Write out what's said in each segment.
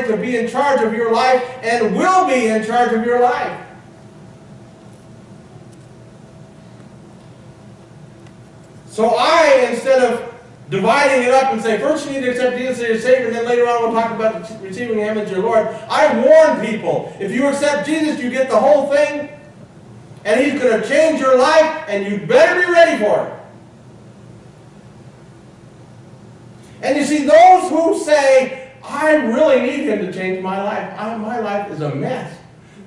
decided to be in charge of your life and will be in charge of your life. So instead of dividing it up and say, first you need to accept Jesus as your Savior, and then later on we'll talk about receiving Him as your Lord, I warn people, if you accept Jesus, you get the whole thing, and He's going to change your life, and you better be ready for it. And you see, those who say, I really need Him to change my life. My life is a mess.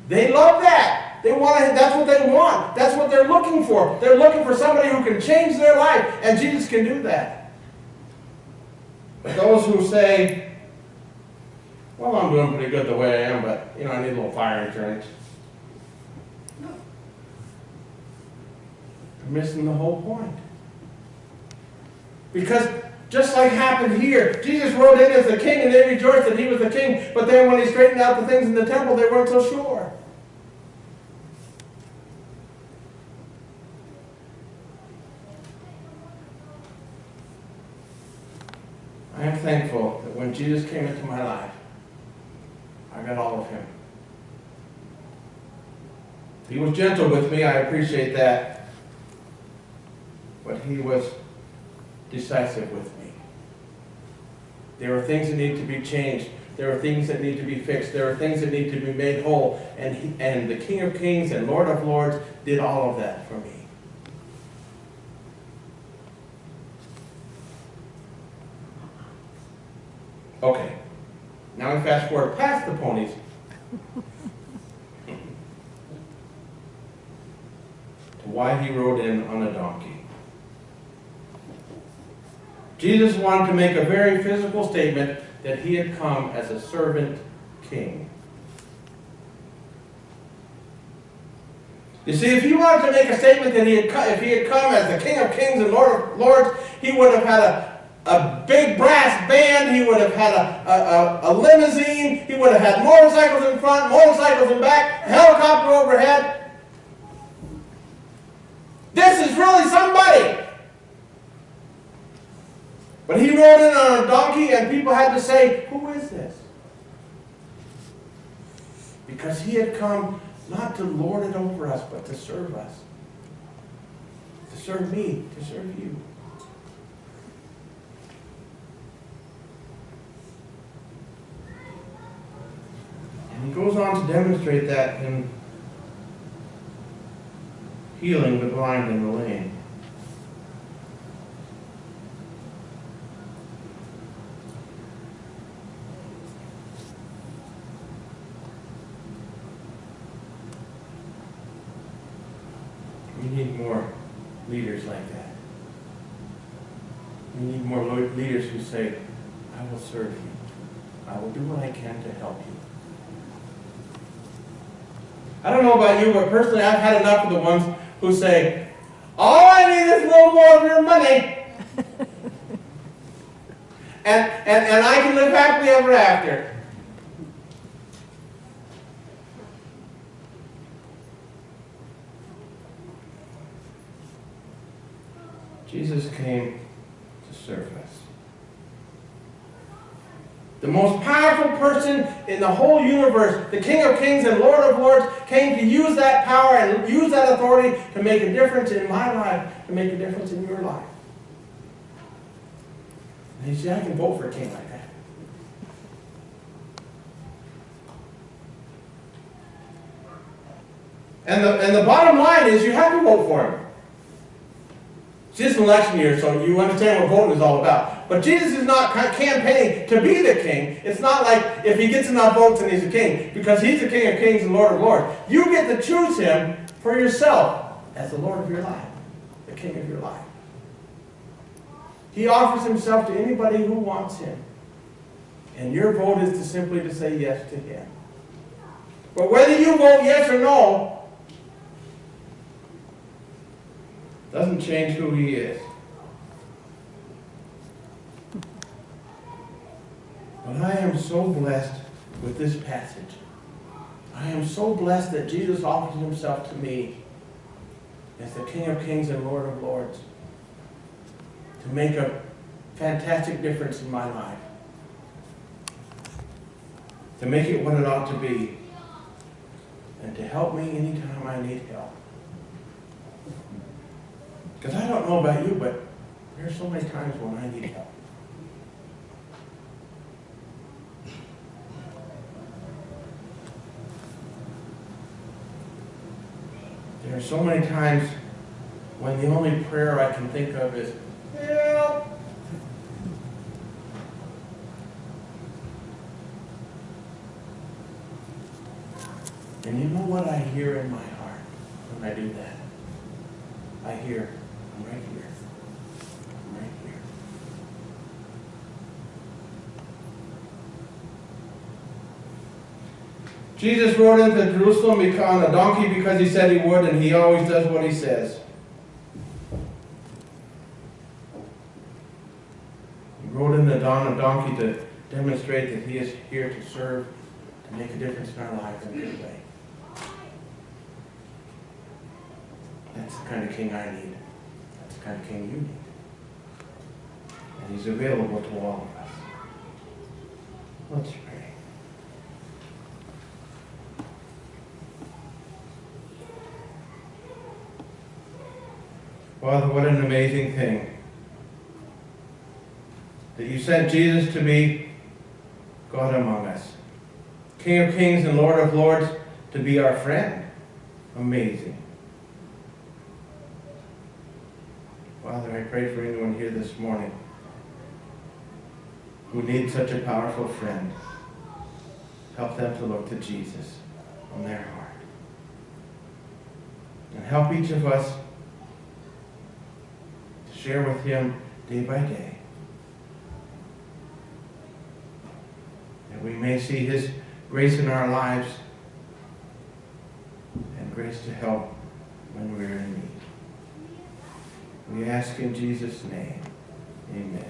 They love that. That's what they want. That's what they're looking for. They're looking for somebody who can change their life, and Jesus can do that. But those who say, well, I'm doing pretty good the way I am, but, I need a little fire insurance. They're missing the whole point. Because just like happened here, Jesus rode in as the king, and they rejoiced that He was the king, but then when He straightened out the things in the temple, they weren't so sure. I am thankful that when Jesus came into my life, I got all of Him. He was gentle with me, I appreciate that. But He was decisive with me. There are things that need to be changed. There are things that need to be fixed. There are things that need to be made whole. And the King of Kings and Lord of Lords did all of that for me. Okay, now we fast forward past the ponies to why He rode in on a donkey. Jesus wanted to make a very physical statement that He had come as a servant king. You see, if He wanted to make a statement that if He had come as the King of Kings and Lord of Lords, He would have had a big brass band, He would have had a limousine, He would have had motorcycles in front, motorcycles in back, a helicopter overhead. This is really somebody. But He rode in on a donkey, and people had to say, who is this? Because He had come not to lord it over us, but to serve us. To serve me, to serve you. And He goes on to demonstrate that in healing the blind and the lame. We need more leaders like that. We need more leaders who say, I will serve you. I will do what I can to help you. I don't know about you, but personally I've had enough of the ones who say, all I need is a little more of your money. and I can live happily ever after. Jesus came to serve us. The most powerful person in the whole universe, the King of Kings and Lord of Lords, came to use that power and use that authority to make a difference in my life, to make a difference in your life. And you see, I can vote for a king like that. And the bottom line is you have to vote for him. It's an election year, so you understand what voting is all about. But Jesus is not campaigning to be the king. It's not like if he gets enough votes and he's a king, because he's the King of Kings and Lord of Lords. You get to choose him for yourself as the Lord of your life, the King of your life. He offers himself to anybody who wants him. And your vote is to simply to say yes to him. But whether you vote yes or no doesn't change who he is. But I am so blessed with this passage. I am so blessed that Jesus offered himself to me as the King of Kings and Lord of Lords to make a fantastic difference in my life. to make it what it ought to be, and to help me anytime I need help. Because I don't know about you, but there are so many times when I need help. There are so many times when the only prayer I can think of is, help. And you know what I hear in my heart when I do that? I hear, I'm right here. I'm right here. Jesus rode into Jerusalem on a donkey because he said he would, and he always does what he says. He rode in on a donkey to demonstrate that he is here to serve, to make a difference in our lives in a good way. That's the kind of king I need. That's the kind of king you need. And he's available to all of us. Let's pray. Father, what an amazing thing that you sent Jesus to be God among us. King of kings and Lord of lords, to be our friend. Amazing. Father, I pray for anyone here this morning who needs such a powerful friend. Help them to look to Jesus on their heart. And help each of us to share with him day by day, that we may see his grace in our lives and grace to help when we're in need. We ask in Jesus' name, amen.